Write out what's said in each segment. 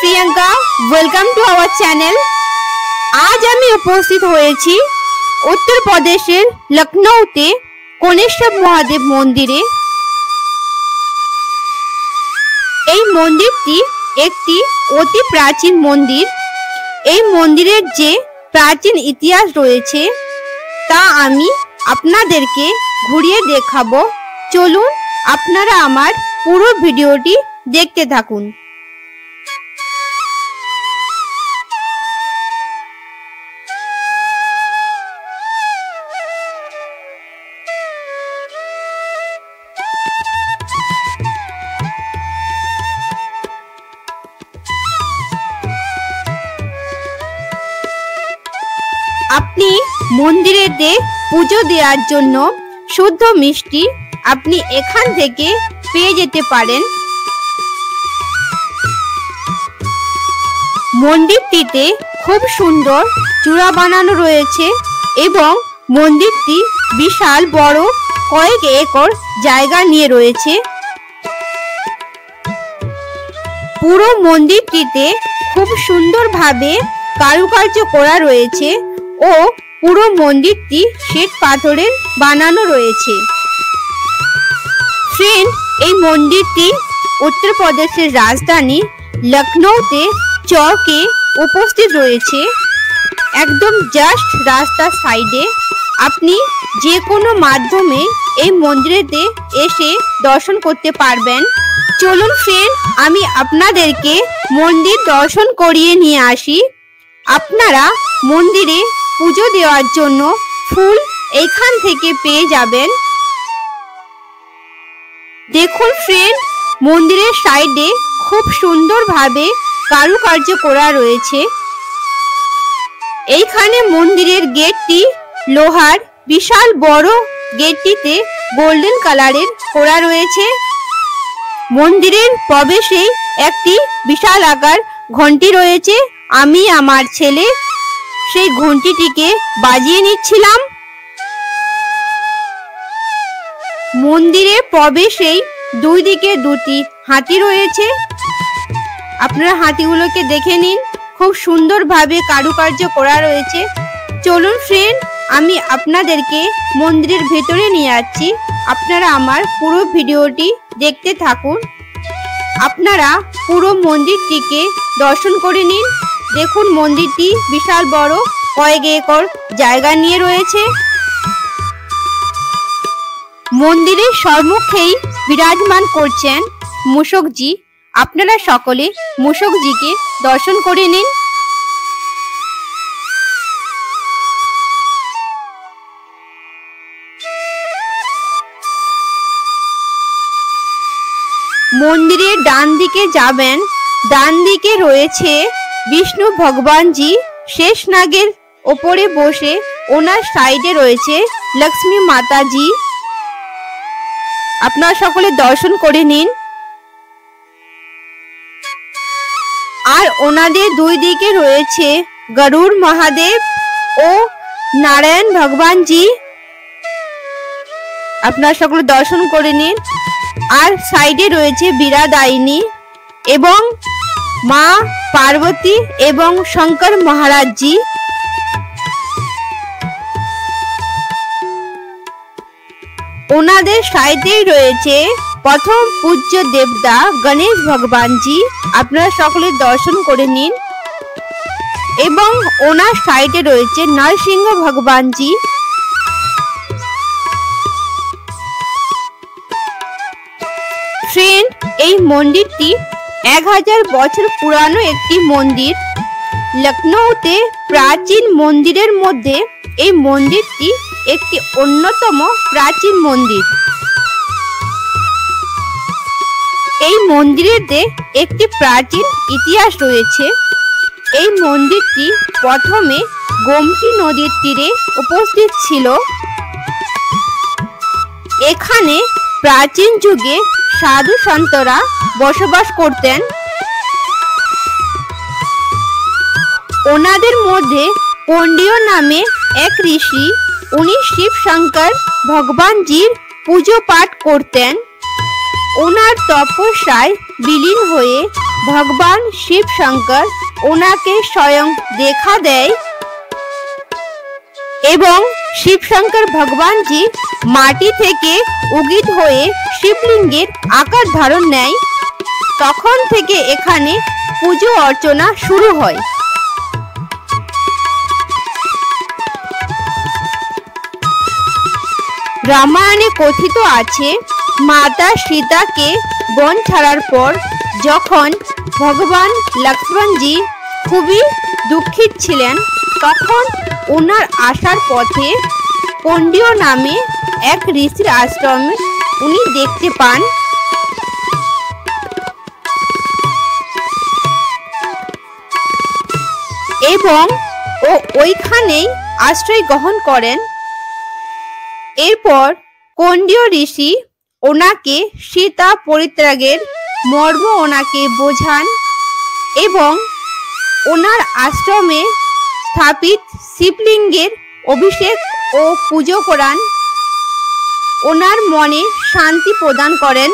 Priyanka, welcome to our channel. আজ আমি উপস্থিত হয়েছি উত্তরপ্রদেশের লখনউতে কোণেশ্বর মহাদেব মন্দিরে। এই মন্দিরটি একটি অতি প্রাচীন মন্দির। এই মন্দিরের যে প্রাচীন ইতিহাস রয়েছে তা আমি আপনাদেরকে ঘুরিয়ে দেখাবো। চলুন আপনারা আমার পুরো ভিডিওটি দেখতে থাকুন। আপনি মন্দিরেতে পুজো দেওয়ার জন্য শুদ্ধ মিষ্টি আপনি এখান থেকে পেয়ে যেতে পারেন। মন্দিরটিতে খুব সুন্দর চূড়া বানানো রয়েছে এবং মন্দিরটি বিশাল বড় কয়েক একর জায়গা নিয়ে রয়েছে। পুরো মন্দিরটিতে খুব সুন্দরভাবে কারুকার্য করা রয়েছে ও পুরো মন্দিরটি শ্বেত পাথরের বানানো রয়েছে। ফ্রেন্ড, এই মন্দিরটি উত্তরপ্রদেশের রাজধানী লখনউতে চৌকে উপস্থিত রয়েছে। একদম জাস্ট রাস্তার সাইডে আপনি যে কোনো মাধ্যমে এই মন্দিরেতে এসে দর্শন করতে পারবেন। চলুন ফ্রেন্ড, আমি আপনাদেরকে মন্দির দর্শন করিয়ে নিয়ে আসি। আপনারা মন্দিরে পুজো দেওয়ার জন্য ফুল এইখান থেকে পেয়ে যাবেন। দেখুন ফ্রেন্ড, মন্দিরের সাইডে খুব সুন্দরভাবে কারুকার্য করা রয়েছে। এইখানে মন্দিরের গেটটি লোহার, বিশাল বড় গেটটিতে গোল্ডেন কালারের করা রয়েছে। মন্দিরের প্রবেশেই একটি বিশাল আকার ঘন্টি রয়েছে। আমি আমার ছেলে সেই ঘন্টিটিকে বাজিয়ে নিচ্ছিলাম। মন্দিরের প্রবেশেই দুই দিকে দুটি হাতি রয়েছে। আপনারা হাতিগুলোকে দেখে নিন, খুব সুন্দরভাবে কারুকার্য করা রয়েছে। চলুন ফ্রেন্ড, আমি আপনাদেরকে মন্দিরের ভেতরে নিয়ে যাচ্ছি। আপনারা আমার পুরো ভিডিওটি দেখতে থাকুন। আপনারা পুরো মন্দিরটিকে দর্শন করে নিন। দেখুন, মন্দিরটি বিশাল বড় কয়েক একর জায়গা নিয়ে রয়েছে। মন্দিরের সম্মুখেই বিরাজমান করছেন মূষকজি। আপনারা সকলে মূষকজিকে দর্শন করে নিন। মন্দিরের ডান দিকে যাবেন, ডান দিকে রয়েছে বিষ্ণু ভগবানজি শেষ নাগের ওপরে বসে। ওনার সাইডে রয়েছে লক্ষ্মী মাতাজি। আপনারা সকলে দর্শন করে নিন। আর ওনাদের দুই দিকে রয়েছে গরুড় মহাদেব ও নারায়ণ ভগবানজি। আপনারা সকলে দর্শন করে নিন। আর সাইডে রয়েছে বীরাদায়িনী এবং মা পার্বতী এবং শঙ্কর মহারাজজি। ওনাদের সাইডেই রয়েছে প্রথম পূজ্য দেবতা গণেশ ভগবানজি। আপনারা সকলে দর্শন করে নিন। এবং ওনার সাইডে রয়েছে নরসিংহ ভগবানজি। ফ্রেন্ড, এই মন্দিরটি 1000 বছর পুরানো একটি মন্দির। লখনউতে প্রাচীন মন্দিরের মধ্যে এই মন্দিরটি একটি অন্যতম প্রাচীন মন্দির। এই মন্দিরেতে একটি প্রাচীন ইতিহাস রয়েছে। এই মন্দিরটি প্রথমে গোমতী নদীর তীরে উপস্থিত ছিল। এখানে প্রাচীন যুগে সাধু সন্তরা বসবাস করতেন। ওনাদের মধ্যে পণ্ডিয় নামে এক ঋষি, উনি শিব শঙ্কর ভগবানজির পুজো পাঠ করতেন। ওনার তপস্যায় বিলীন হয়ে ভগবান শিব শঙ্কর ওনাকে স্বয়ং দেখা দেয় এবং শিব শঙ্কর ভগবানজি মাটি থেকে উদিত হয়ে শিবলিঙ্গের আকার ধারণ নেয়। তখন থেকে এখানে পুজো অর্চনা শুরু হয়। রামায়ণে কথিত আছে, মাতা সীতাকে বন ছাড়ার পর যখন ভগবান লক্ষ্মণজি খুবই দুঃখিত ছিলেন, তখন ওনার আসার পথে কৌন্ডিন্য নামে এক ঋষির আশ্রমে উনি দেখতে পান। এবং ওইখানেই আশ্রয় গ্রহণ করেন। এরপর কৌন্ডিন্য ঋষি ওনাকে সীতা পরিত্যাগের মর্ম ওনাকে বোঝান এবং ওনার আশ্রমে স্থাপিত শিবলিঙ্গের অভিষেক ও পুজো করান, ওনার মনে শান্তি প্রদান করেন।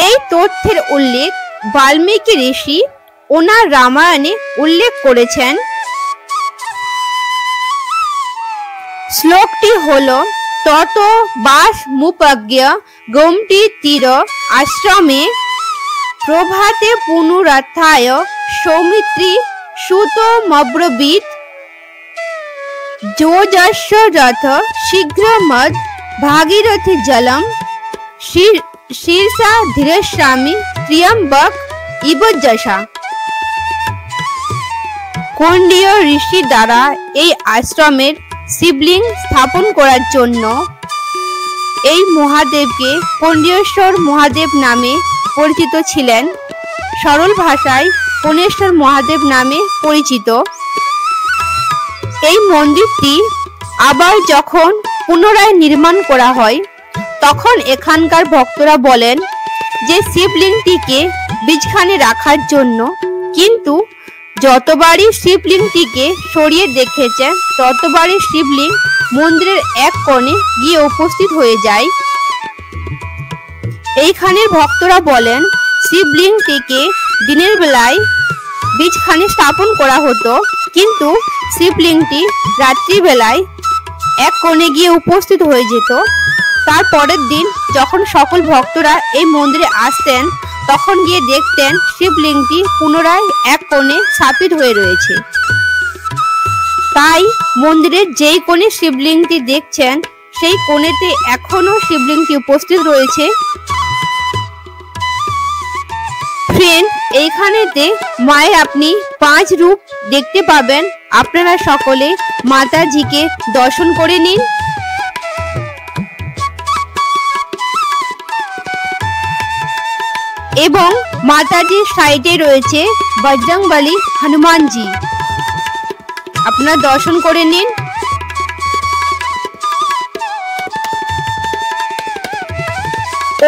এই তথ্যের উল্লেখ বাল্মীকি ঋষি ওনার রামায়ণে উল্লেখ করেছেন। শ্লোকটি হলো, তত বাস মুপজ্ঞ গোমটি তীর আশ্রমে প্রভাতে পুনরুত্থায় সৌমিত্রী সুতমব্রবীত যোজস্ব রথ শীঘ্রমদ ভাগীরথী জলম শীর্ষা ধীরস্বামী ত্র্যম্বক ইবযসা। কৌন্ডিন্য ঋষি দ্বারা এই আশ্রমের শিবলিঙ্গ স্থাপন করার জন্য এই মহাদেবকে কৌন্ডিন্যেশ্বর মহাদেব নামে পরিচিত ছিলেন। সরল ভাষায় কৌন্ডিন্যেশ্বর মহাদেব নামে পরিচিত। এই মন্দিরটি আবার যখন পুনরায় নির্মাণ করা হয়, তখন এখানকার ভক্তরা বলেন যে শিবলিঙ্গটিকে বীজখানে রাখার জন্য, কিন্তু যতবারই শিবলিঙ্গটিকে সরিয়ে দেখেছেন ততবারই শিবলিঙ্গ মন্দিরের এক কোণে গিয়ে উপস্থিত হয়ে যায়। এইখানের ভক্তরা বলেন শিবলিঙ্গটিকে দিনের বেলায় বীজখানে স্থাপন করা হতো, কিন্তু শিবলিঙ্গটি রাত্রিবেলায় এক কোণে গিয়ে উপস্থিত হয়ে যেত। তার পরের দিন যখন সকল ভক্তরা এই মন্দিরে আসতেন, তখন গিয়ে দেখতেন শিবলিঙ্গটি পুনরায় এক কোণে স্থাপিত হয়ে রয়েছে। তাই মন্দিরের যেই কোণে শিবলিঙ্গটি দেখছেন, সেই কোণেতে এখনো শিবলিঙ্গটি উপস্থিত রয়েছে। ফ্রেন্ড, এইখানেতে মায়ের আপনি 5 রূপ দেখতে পাবেন। আপনারা সকলে মাতাজিকে দর্শন করে নিন। এবং মাতাজির সাইডে রয়েছে বজরংবলী হনুমানজি, আপনারা দর্শন করে নিন।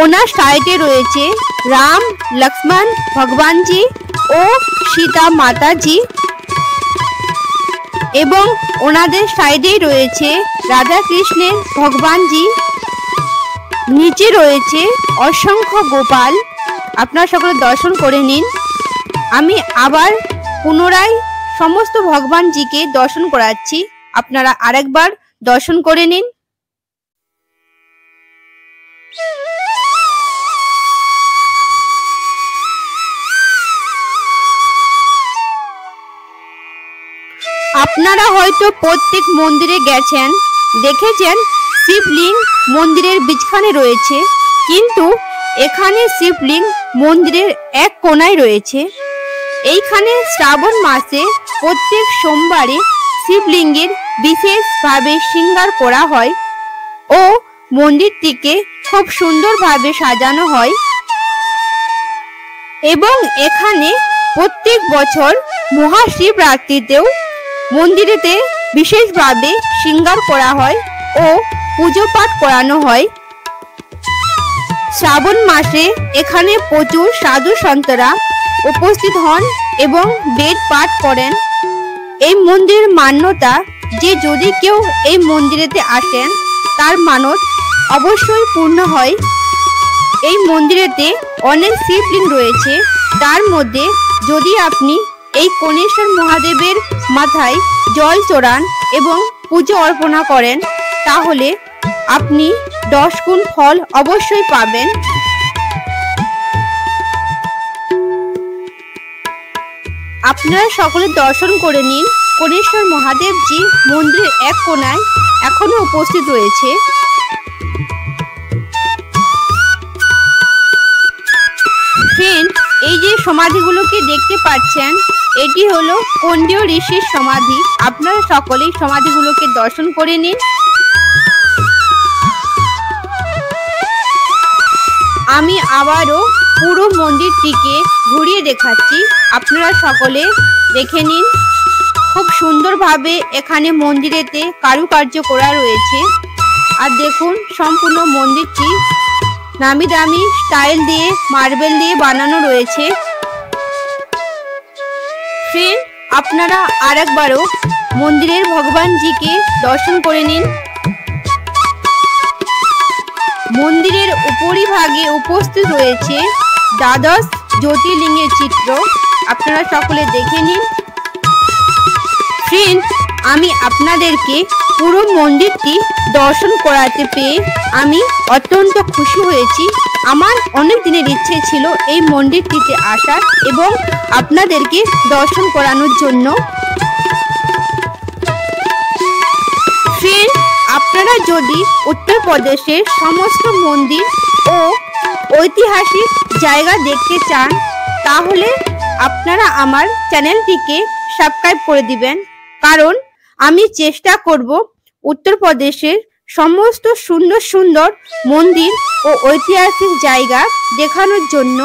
ওনার সাইডে রয়েছে রাম লক্ষ্মণ ভগবানজি ও সীতা মাতাজি, এবং ওনাদের সাইডেই রয়েছে রাধা কৃষ্ণের ভগবানজি। নিচে রয়েছে অসংখ্য গোপাল, আপনারা সকলে দর্শন করে নিন। আমি আবার পুনরায় সমস্ত ভগবানজিকে দর্শন করাচ্ছি, আপনারা আরেকবার দর্শন করে নিন। আপনারা হয়তো প্রত্যেক মন্দিরে গেছেন, দেখেছেন শিবলিঙ্গ মন্দিরের বীজখানে রয়েছে, কিন্তু এখানে শিবলিঙ্গ মন্দিরের এক কোণায় রয়েছে। এইখানে শ্রাবণ মাসে প্রত্যেক সোমবারে শিবলিঙ্গের বিশেষভাবে শৃঙ্গার করা হয় ও মন্দিরটিকে খুব সুন্দরভাবে সাজানো হয়। এবং এখানে প্রত্যেক বছর মহাশিবরাত্রিতেও মন্দিরেতে বিশেষভাবে শৃঙ্গার করা হয় ও পুজো পাঠ করানো হয়। শ্রাবণ মাসে এখানে প্রচুর সাধু সন্তরা উপস্থিত হন এবং বেদ পাঠ করেন। এই মন্দিরের মান্যতা যে যদি কেউ এই মন্দিরেতে আসেন, তার মানত অবশ্যই পূর্ণ হয়। এই মন্দিরেতে অনেক শিবলিঙ্গ রয়েছে। তার মধ্যে যদি আপনি এই কোণেশ্বর মহাদেবের মাথায় জল চড়ান এবং পুজো অর্পণা করেন তাহলে আপনি 10 গুণ ফল অবশ্যই পাবেন। আপনারা সকলে দর্শন করে নিন। কোণেশ্বর মহাদেবজি মন্দিরের এক কোণায় এখনো উপস্থিত রয়েছে। ফ্রেন্ড, এই যে সমাধিগুলোকে দেখতে পাচ্ছেন এটি হলো কণ্ডীয় ঋষির সমাধি। আপনারা সকলেই সমাধিগুলোকে দর্শন করে নিন। আমি আবারও পুরো মন্দিরটিকে ঘুরিয়ে দেখাচ্ছি, আপনারা সকলে দেখে নিন। খুব সুন্দরভাবে এখানে মন্দিরেতে কারুকার্য করা রয়েছে। আর দেখুন সম্পূর্ণ মন্দিরটি নামি দামি স্টাইল দিয়ে মার্বেল দিয়ে বানানো রয়েছে। ফ্রেন্ড, আপনারা আরেকবারও মন্দিরের ভগবানজিকে দর্শন করে নিন। মন্দিরের উপরিভাগে উপস্থিত রয়েছে দ্বাদশ জ্যোতির্লিঙ্গের চিত্র, আপনারা সকলে দেখে নিন। ফ্রেন্ড, আমি আপনাদেরকে পুরো মন্দিরটি দর্শন করাতে পেয়ে আমি অত্যন্ত খুশি হয়েছি। আমার অনেক দিনের ইচ্ছে ছিল এই মন্দিরটিতে আসার এবং আপনাদেরকে দর্শন করানোর জন্য। ফ্রেন্ড, আপনারা যদি উত্তরপ্রদেশের সমস্ত মন্দির ও ঐতিহাসিক জায়গা দেখতে চান তাহলে আপনারা আমার চ্যানেলটিকে সাবস্ক্রাইব করে দিবেন, কারণ আমি চেষ্টা করব উত্তরপ্রদেশের সমস্ত সুন্দর সুন্দর মন্দির ও ঐতিহাসিক জায়গা দেখানোর জন্য।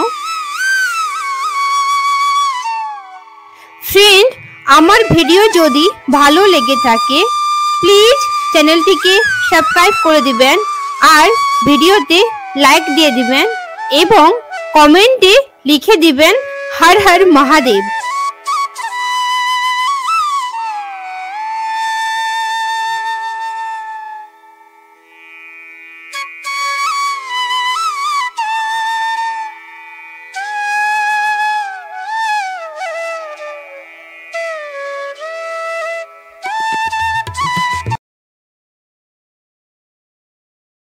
ফ্রেন্ড, আমার ভিডিও যদি ভালো লেগে থাকে প্লিজ চ্যানেলটিকে সাবস্ক্রাইব করে দিবেন আর ভিডিওতে লাইক দিয়ে দিবেন এবং কমেন্টে লিখে দিবেন হর হর মহাদেব।